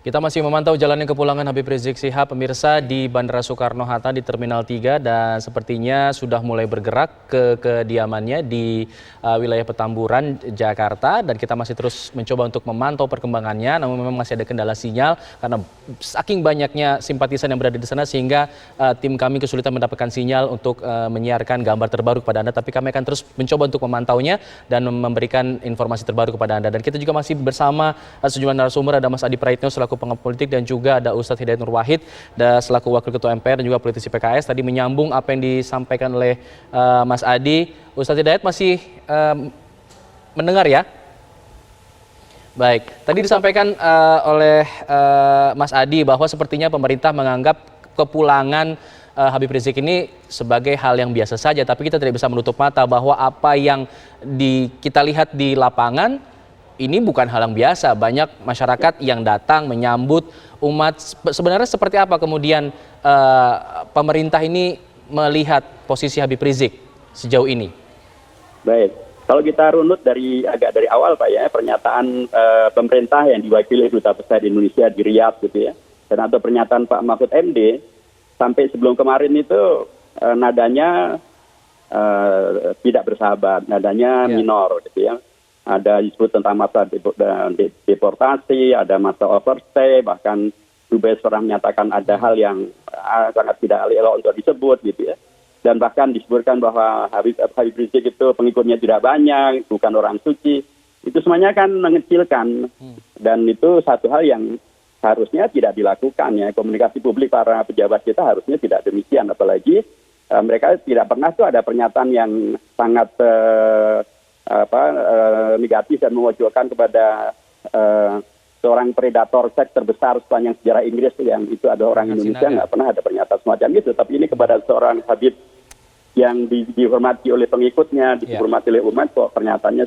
Kita masih memantau jalannya kepulangan Habib Rizik Syihab pemirsa di Bandara Soekarno-Hatta di Terminal 3 dan sepertinya sudah mulai bergerak ke kediamannya di wilayah Petamburan, Jakarta, dan kita masih terus mencoba untuk memantau perkembangannya, namun memang masih ada kendala sinyal karena saking banyaknya simpatisan yang berada di sana sehingga tim kami kesulitan mendapatkan sinyal untuk menyiarkan gambar terbaru kepada Anda, tapi kami akan terus mencoba untuk memantaunya dan memberikan informasi terbaru kepada Anda. Dan kita juga masih bersama sejumlah narasumber, ada Mas Adi Praitno selaku pengamat politik dan juga ada Ustadz Hidayat Nur Wahid selaku Wakil Ketua MPR dan juga politisi PKS. Tadi menyambung apa yang disampaikan oleh Mas Adi. Ustadz Hidayat masih mendengar ya? Baik, tadi disampaikan oleh Mas Adi bahwa sepertinya pemerintah menganggap kepulangan Habib Rizik ini sebagai hal yang biasa saja, tapi kita tidak bisa menutup mata bahwa apa yang kita lihat di lapangan ini bukan hal yang biasa. Banyak masyarakat yang datang menyambut umat. Sebenarnya seperti apa kemudian pemerintah ini melihat posisi Habib Rizik sejauh ini? Baik, kalau kita runut agak dari awal Pak ya, pernyataan pemerintah yang diwakili Duta Besar Indonesia di Riyadh gitu ya, dan atau pernyataan Pak Mahfud MD sampai sebelum kemarin itu nadanya tidak bersahabat, nadanya minor gitu ya. Ada disebut tentang masa deportasi, ada masa overstay, bahkan Dubes pernah menyatakan ada hal yang sangat tidak elok untuk disebut gitu ya. Dan bahkan disebutkan bahwa Habib Rizik itu pengikutnya tidak banyak, bukan orang suci. Itu semuanya kan mengecilkan. Dan itu satu hal yang harusnya tidak dilakukan ya. Komunikasi publik para pejabat kita harusnya tidak demikian. Apalagi mereka tidak pernah tuh ada pernyataan yang sangat negatif dan memojokkan kepada seorang predator seks terbesar sepanjang sejarah Inggris yang itu ada orang Indonesia, nggak pernah ada pernyataan semacam itu. Tapi ini kepada seorang Habib yang dihormati oleh pengikutnya, dihormati oleh umat, kok pernyataannya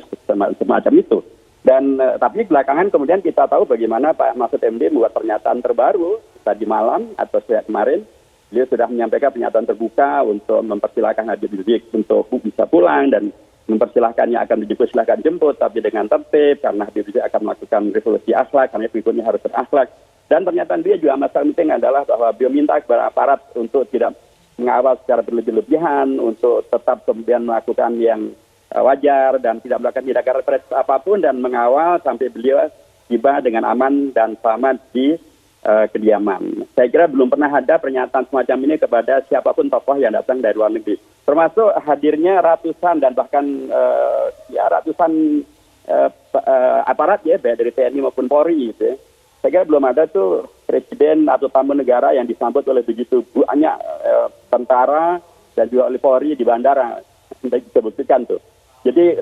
semacam itu. Dan tapi belakangan kemudian kita tahu bagaimana Pak Mahfud MD membuat pernyataan terbaru tadi malam atau sejak kemarin. Beliau sudah menyampaikan pernyataan terbuka untuk mempersilahkan Habib Rizik untuk bisa pulang dan mempersilahkannya akan silahkan jemput, tapi dengan tertib karena Habib Rizik akan melakukan revolusi akhlak, karena pengikutnya harus berakhlak. Dan pernyataan dia juga masalah penting adalah bahwa beliau minta kepada aparat untuk tidak mengawal secara berlebih-lebihan, untuk tetap kemudian melakukan yang wajar dan tidak melakukan tindakan represif apapun dan mengawal sampai beliau tiba dengan aman dan selamat di kediaman. Saya kira belum pernah ada pernyataan semacam ini kepada siapapun tokoh yang datang dari luar negeri. Termasuk hadirnya ratusan dan bahkan ratusan aparat ya, baik dari TNI maupun Polri gitu ya. Saya kira belum ada tuh presiden atau tamu negara yang disambut oleh begitu banyak tentara dan juga oleh Polri di bandara. Kita buktikan tuh. Jadi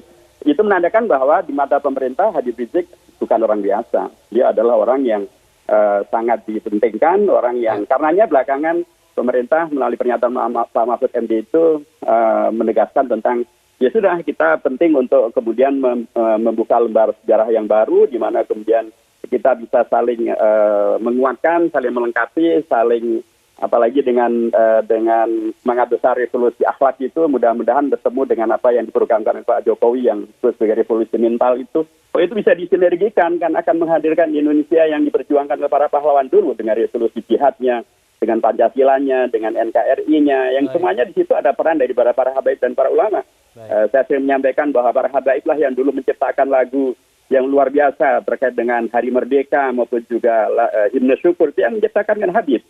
itu menandakan bahwa di mata pemerintah Habib Rizik bukan orang biasa. Dia adalah orang yang sangat dipentingkan, orang yang karenanya belakangan pemerintah melalui pernyataan Pak Mahfud MD itu menegaskan tentang ya sudah kita penting untuk kemudian membuka lembar sejarah yang baru di mana kemudian kita bisa saling menguatkan, saling melengkapi, saling apalagi dengan semangat besar revolusi akhlak itu mudah-mudahan bertemu dengan apa yang diprogramkan oleh Pak Jokowi yang disebut sebagai revolusi mental itu. Oh, itu bisa disinergikan kan akan menghadirkan Indonesia yang diperjuangkan oleh para pahlawan dulu dengan revolusi jihadnya, dengan Pancasilanya, dengan NKRI-nya, yang semuanya di situ ada peran dari para habaib dan para ulama. Saya sering menyampaikan bahwa para habaib lah yang dulu menciptakan lagu yang luar biasa terkait dengan Hari Merdeka maupun juga himne syukur yang menciptakan kan Habib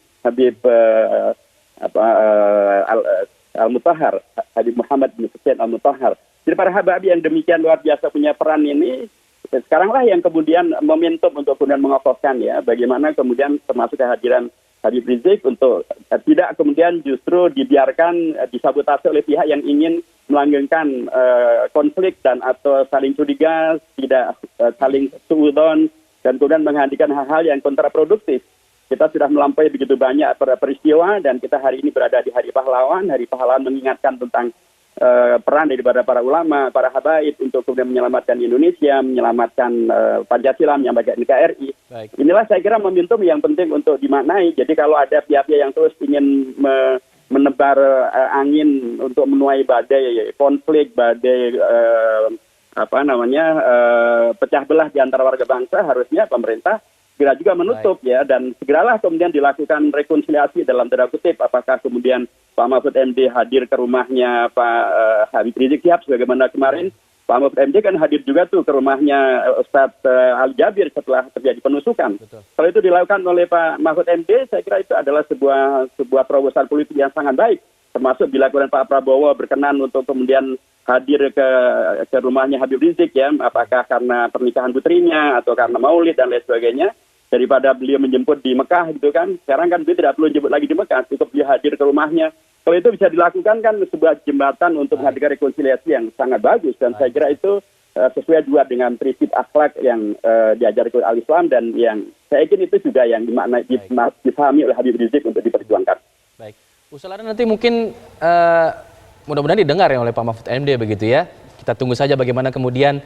Al-Mutahhar, Habib Muhammad bin Hussein Al-Mutahhar. Jadi para habaib yang demikian luar biasa punya peran ini sekaranglah yang kemudian momentum untuk kemudian mengokohkan ya bagaimana kemudian termasuk kehadiran Habib Rizik untuk tidak kemudian justru dibiarkan disabotase oleh pihak yang ingin melanggengkan konflik dan atau saling curiga, tidak saling suudzon dan kemudian menghadirkan hal-hal yang kontraproduktif. Kita sudah melampaui begitu banyak peristiwa dan kita hari ini berada di Hari Pahlawan mengingatkan tentang peran daripada para ulama, para habaib untuk kemudian menyelamatkan Indonesia, menyelamatkan Pancasila, menyelamatkan NKRI. Baik. Inilah saya kira momentum yang penting untuk dimaknai. Jadi kalau ada pihak-pihak yang terus ingin menebar angin untuk menuai badai konflik, badai pecah belah di antara warga bangsa, harusnya pemerintah segera juga menutup ya, dan segeralah kemudian dilakukan rekonsiliasi dalam tanda kutip, apakah kemudian Pak Mahfud MD hadir ke rumahnya Pak Habib Rizik Syihab sebagaimana kemarin Pak Mahfud MD kan hadir juga tuh ke rumahnya Ustadz Ali Jabir setelah terjadi penusukan. Betul. Kalau itu dilakukan oleh Pak Mahfud MD, saya kira itu adalah sebuah terobosan politik yang sangat baik, termasuk dilakukan Pak Prabowo berkenan untuk kemudian hadir ke rumahnya Habib Rizik ya, apakah karena pernikahan putrinya atau karena maulid dan lain sebagainya, daripada beliau menjemput di Mekah gitu kan. Sekarang kan beliau tidak perlu jemput lagi di Mekah, cukup dia hadir ke rumahnya. Kalau itu bisa dilakukan kan sebuah jembatan untuk menghadirkan rekonsiliasi yang sangat bagus, dan saya kira itu sesuai juga dengan prinsip akhlak yang diajarkan oleh Al-Islam, dan yang saya yakin itu juga yang dipahami oleh Habib Rizik untuk diperjuangkan. Baik, usulannya nanti mungkin mudah-mudahan didengar ya oleh Pak Mahfud MD begitu ya. Kita tunggu saja bagaimana kemudian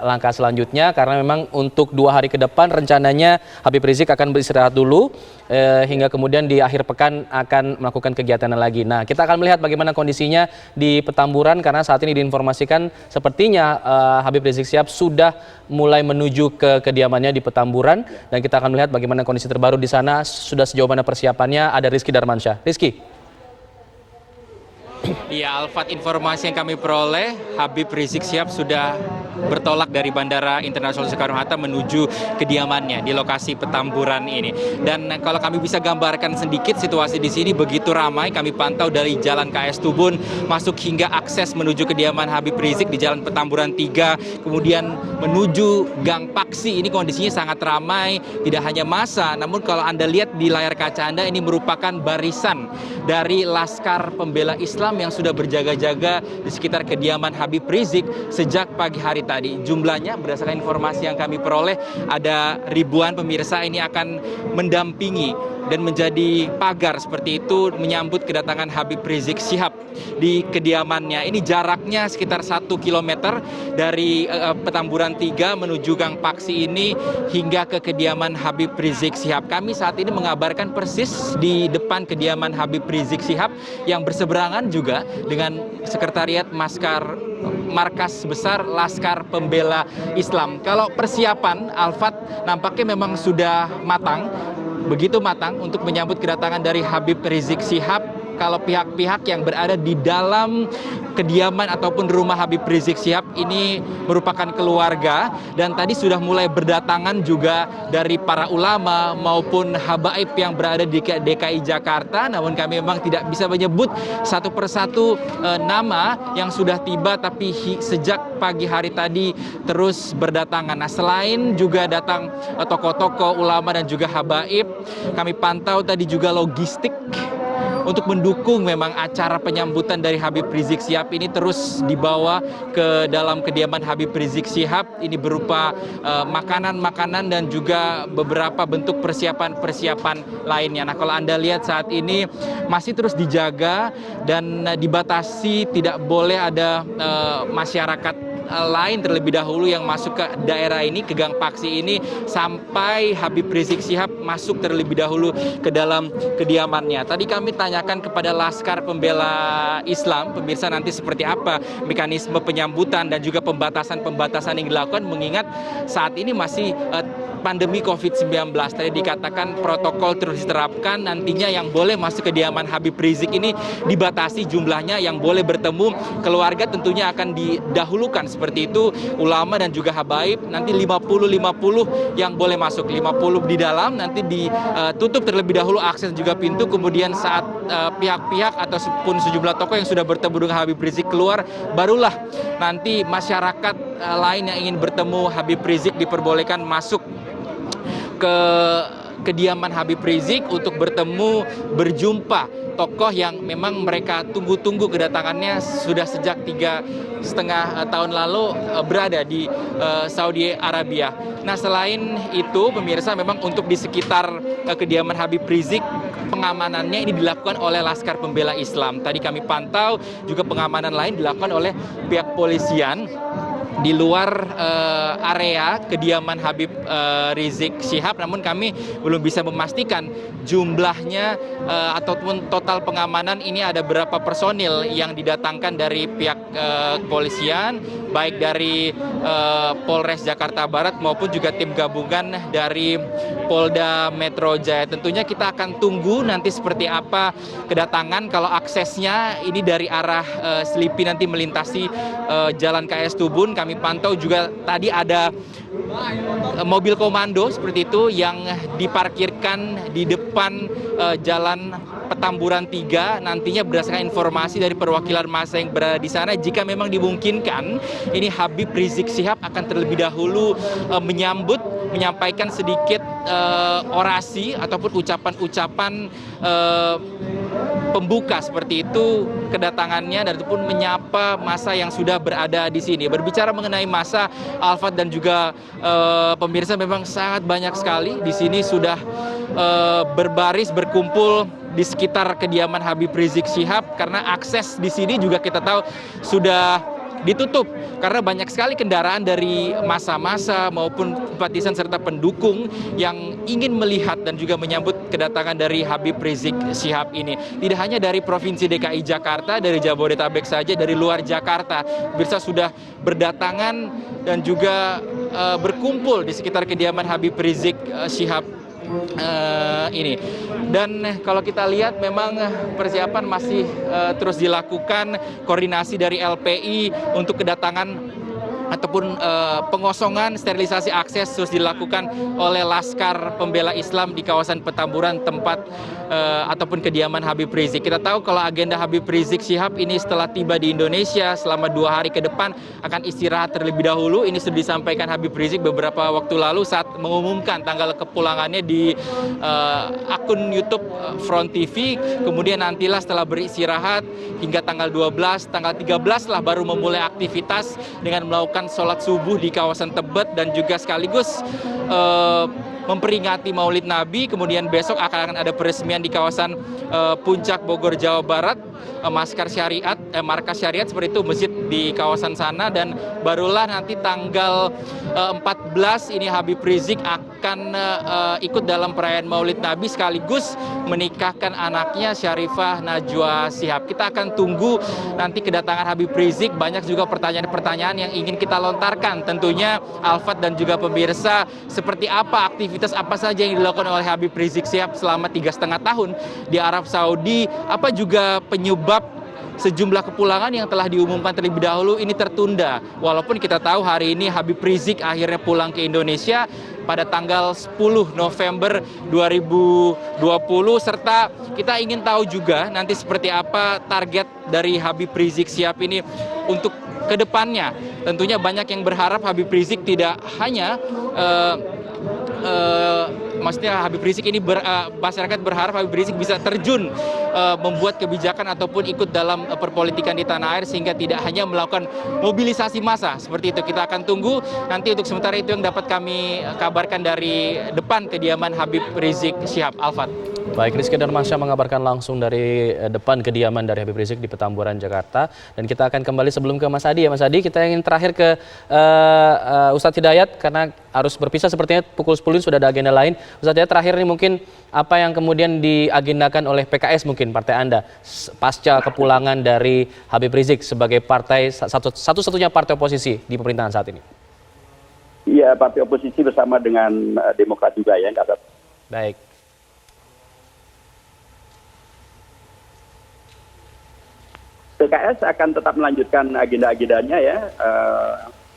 langkah selanjutnya, karena memang untuk 2 hari ke depan rencananya Habib Rizik akan beristirahat dulu hingga kemudian di akhir pekan akan melakukan kegiatan lagi. Nah, kita akan melihat bagaimana kondisinya di Petamburan, karena saat ini diinformasikan sepertinya Habib Rizik Syihab sudah mulai menuju ke kediamannya di Petamburan, dan kita akan melihat bagaimana kondisi terbaru di sana. Sudah sejauh mana persiapannya, ada Rizky Darmansyah. Rizky. Ya, Alfat, informasi yang kami peroleh, Habib Rizik Syihab sudah bertolak dari Bandara Internasional Soekarno-Hatta menuju kediamannya di lokasi Petamburan ini. Dan kalau kami bisa gambarkan sedikit situasi di sini begitu ramai, kami pantau dari Jalan KS Tubun masuk hingga akses menuju kediaman Habib Rizik di Jalan Petamburan 3, kemudian menuju Gang Paksi. Ini kondisinya sangat ramai, tidak hanya massa, namun kalau Anda lihat di layar kaca Anda, ini merupakan barisan dari Laskar Pembela Islam yang sudah berjaga-jaga di sekitar kediaman Habib Rizik sejak pagi hari tadi. Jumlahnya berdasarkan informasi yang kami peroleh ada ribuan pemirsa ini akan mendampingi dan menjadi pagar seperti itu menyambut kedatangan Habib Rizik Syihab di kediamannya. Ini jaraknya sekitar 1 km dari Petamburan 3 menuju Gang Paksi ini hingga ke kediaman Habib Rizik Syihab. Kami saat ini mengabarkan persis di depan kediaman Habib Rizik Syihab yang berseberangan juga dengan Sekretariat Markas Besar Laskar Pembela Islam. Kalau persiapan, Alfat, nampaknya memang sudah matang, begitu matang untuk menyambut kedatangan dari Habib Rizik Syihab. Kalau pihak-pihak yang berada di dalam kediaman ataupun rumah Habib Rizik Syihab ini merupakan keluarga, dan tadi sudah mulai berdatangan juga dari para ulama maupun habaib yang berada di DKI Jakarta. Namun kami memang tidak bisa menyebut satu persatu nama yang sudah tiba, tapi sejak pagi hari tadi terus berdatangan. Nah, selain juga datang tokoh-tokoh ulama dan juga habaib, kami pantau tadi juga logistik untuk mendukung memang acara penyambutan dari Habib Rizik Syihab ini terus dibawa ke dalam kediaman Habib Rizik Syihab. Ini berupa makanan-makanan dan juga beberapa bentuk persiapan-persiapan lainnya. Nah, kalau Anda lihat saat ini masih terus dijaga dan dibatasi, tidak boleh ada masyarakat lain terlebih dahulu yang masuk ke daerah ini, ke Gang Paksi ini, sampai Habib Rizik Syihab masuk terlebih dahulu ke dalam kediamannya. Tadi kami tanyakan kepada Laskar Pembela Islam, pemirsa, nanti seperti apa mekanisme penyambutan dan juga pembatasan-pembatasan yang dilakukan, mengingat saat ini masih pandemi COVID-19. Tadi dikatakan protokol terus diterapkan, nantinya yang boleh masuk ke kediaman Habib Rizik ini dibatasi jumlahnya, yang boleh bertemu keluarga tentunya akan didahulukan seperti itu, ulama dan juga habaib. Nanti 50-50 yang boleh masuk, 50 di dalam, nanti ditutup terlebih dahulu akses juga pintu, kemudian saat pihak-pihak ataupun sejumlah tokoh yang sudah bertemu dengan Habib Rizik keluar, barulah nanti masyarakat lain yang ingin bertemu Habib Rizik diperbolehkan masuk ke kediaman Habib Rizik untuk bertemu, berjumpa tokoh yang memang mereka tunggu-tunggu kedatangannya sudah sejak 3,5 tahun lalu berada di Saudi Arabia. Nah, selain itu pemirsa, memang untuk di sekitar kediaman Habib Rizik pengamanannya ini dilakukan oleh Laskar Pembela Islam. Tadi kami pantau juga pengamanan lain dilakukan oleh pihak polisian di luar area kediaman Habib Rizik Syihab, namun kami belum bisa memastikan jumlahnya ataupun total pengamanan ini ada berapa personil yang didatangkan dari pihak kepolisian, baik dari Polres Jakarta Barat maupun juga tim gabungan dari Polda Metro Jaya. Tentunya kita akan tunggu nanti seperti apa kedatangan. Kalau aksesnya ini dari arah Selipi nanti melintasi Jalan KS Tubun, kami pantau juga tadi ada mobil komando seperti itu yang diparkirkan di depan Jalan Petamburan 3. Nantinya berdasarkan informasi dari perwakilan massa yang berada di sana, jika memang dimungkinkan, ini Habib Rizik Syihab akan terlebih dahulu menyampaikan sedikit orasi ataupun ucapan-ucapan pembuka seperti itu kedatangannya, dan ataupun menyapa massa yang sudah berada di sini. Berbicara mengenai massa, Alfat dan juga pemirsa, memang sangat banyak sekali di sini sudah berbaris berkumpul di sekitar kediaman Habib Rizik Syihab, karena akses di sini juga kita tahu sudah ditutup karena banyak sekali kendaraan dari massa-massa maupun simpatisan serta pendukung yang ingin melihat dan juga menyambut kedatangan dari Habib Rizik Syihab ini. Tidak hanya dari Provinsi DKI Jakarta, dari Jabodetabek saja, dari luar Jakarta bisa sudah berdatangan dan juga berkumpul di sekitar kediaman Habib Rizik Syihab ini. Dan kalau kita lihat memang persiapan masih terus dilakukan, koordinasi dari LPI untuk kedatangan ataupun pengosongan sterilisasi akses terus dilakukan oleh Laskar Pembela Islam di kawasan Petamburan, tempat ataupun kediaman Habib Rizik. Kita tahu kalau agenda Habib Rizik Syihab ini setelah tiba di Indonesia selama 2 hari ke depan akan istirahat terlebih dahulu. Ini sudah disampaikan Habib Rizik beberapa waktu lalu saat mengumumkan tanggal kepulangannya di akun YouTube Front TV. Kemudian nantilah setelah beristirahat hingga tanggal 12, tanggal 13 lah baru memulai aktivitas dengan melakukan sholat subuh di kawasan Tebet dan juga sekaligus memperingati Maulid Nabi. Kemudian besok akan ada peresmian di kawasan Puncak Bogor, Jawa Barat, markas syariat seperti itu, masjid di kawasan sana. Dan barulah nanti tanggal 14 ini Habib Rizik akan ikut dalam perayaan Maulid Nabi sekaligus menikahkan anaknya Syarifah Najwa Shihab. Kita akan tunggu nanti kedatangan Habib Rizik. Banyak juga pertanyaan-pertanyaan yang ingin kita lontarkan tentunya, Alfat dan juga pemirsa, seperti apa aktivitas apa saja yang dilakukan oleh Habib Rizik Syihab selama 3,5 tahun di Arab Saudi, apa juga penyebab sejumlah kepulangan yang telah diumumkan terlebih dahulu ini tertunda. Walaupun kita tahu hari ini Habib Rizik akhirnya pulang ke Indonesia pada tanggal 10 November 2020, serta kita ingin tahu juga nanti seperti apa target dari Habib Rizik Syihab ini untuk kedepannya. Tentunya banyak yang berharap Habib Rizik tidak hanya maksudnya Habib Rizik ini masyarakat berharap Habib Rizik bisa terjun membuat kebijakan ataupun ikut dalam perpolitikan di tanah air, sehingga tidak hanya melakukan mobilisasi massa seperti itu. Kita akan tunggu nanti. Untuk sementara itu yang dapat kami kabarkan dari depan kediaman Habib Rizik Syihab. Alfat. Baik, Rizky Darmansyah mengabarkan langsung dari depan kediaman dari Habib Rizik di Petamburan, Jakarta. Dan kita akan kembali sebelum ke Mas Adi ya. Mas Adi, kita ingin terakhir ke Ustadz Hidayat karena harus berpisah sepertinya pukul 10 sudah ada agenda lain. Ustadz Hidayat, terakhir ini mungkin apa yang kemudian diagendakan oleh PKS mungkin partai Anda pasca kepulangan dari Habib Rizik sebagai partai satu-satunya partai oposisi di pemerintahan saat ini? Iya, partai oposisi bersama dengan Demokrat juga ya, Kak. Baik. PKS akan tetap melanjutkan agenda-agendanya ya.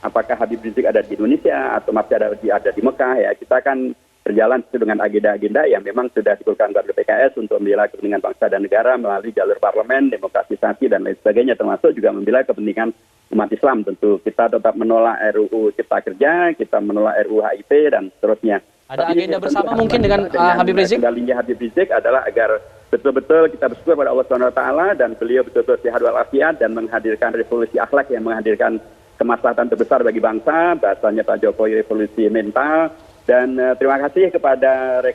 Apakah Habib Rizik ada di Indonesia atau masih ada di Mekah ya. Kita akan berjalan sesuai dengan agenda-agenda yang memang sudah diberikan oleh PKS untuk membela kepentingan bangsa dan negara melalui jalur parlemen, demokratisasi dan lain sebagainya, termasuk juga membela kepentingan umat Islam. Tentu kita tetap menolak RUU Cipta Kerja, kita menolak RUU HIP dan seterusnya. Ada agenda bersama mungkin dengan Habib Rizik? Kendalinya Habib Rizik adalah agar betul-betul kita bersyukur pada Allah SWT dan beliau betul-betul sehat walafiat dan menghadirkan revolusi akhlak yang menghadirkan kemaslahatan terbesar bagi bangsa. Bahasanya Pak Jokowi revolusi mental. Dan terima kasih kepada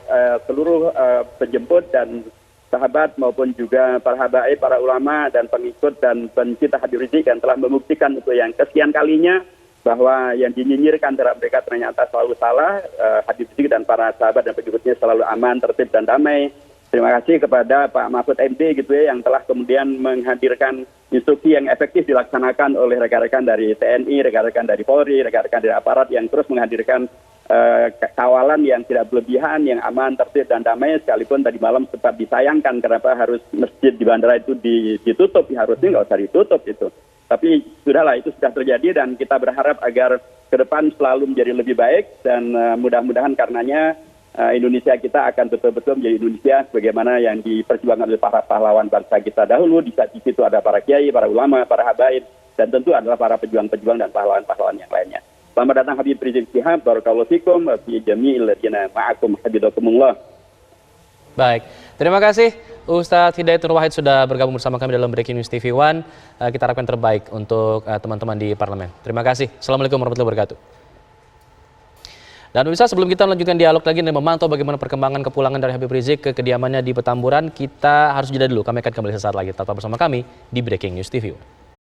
seluruh penjemput dan sahabat maupun juga para habaib, para ulama dan pengikut dan pencinta Habib Rizik yang telah membuktikan untuk yang kesekian kalinya bahwa yang dinyinyirkan terhadap mereka ternyata selalu salah. Habib Rizik dan para sahabat dan pengikutnya selalu aman, tertib dan damai. Terima kasih kepada Pak Mahfud MD gitu ya, yang telah kemudian menghadirkan instruksi yang efektif dilaksanakan oleh rekan-rekan dari TNI, rekan-rekan dari Polri, rekan-rekan dari aparat yang terus menghadirkan kawalan yang tidak berlebihan, yang aman, tertib dan damai. Sekalipun tadi malam sempat disayangkan kenapa harus masjid di bandara itu ditutup, harusnya nggak usah ditutup itu. Tapi sudahlah, itu sudah terjadi dan kita berharap agar ke depan selalu menjadi lebih baik dan mudah-mudahan karenanya Indonesia kita akan betul-betul menjadi Indonesia sebagaimana yang diperjuangkan oleh para pahlawan bangsa kita dahulu. Di situ ada para kiai, para ulama, para habaib, dan tentu adalah para pejuang-pejuang dan pahlawan-pahlawan yang lainnya. Selamat datang Habib Rizik Syihab, barakallahu fikum, wa fi jami'il ladzina ma'akum habibakumullah. Baik, terima kasih Ustadz Hidayatul Wahid sudah bergabung bersama kami dalam Breaking News TV One. Kita harapkan terbaik untuk teman-teman di parlemen. Terima kasih. Assalamualaikum warahmatullahi wabarakatuh. Dan pemirsa, sebelum kita melanjutkan dialog lagi dan memantau bagaimana perkembangan kepulangan dari Habib Rizik ke kediamannya di Petamburan, kita harus jeda dulu. Kami akan kembali sesaat lagi. Tetap bersama kami di Breaking News TV One.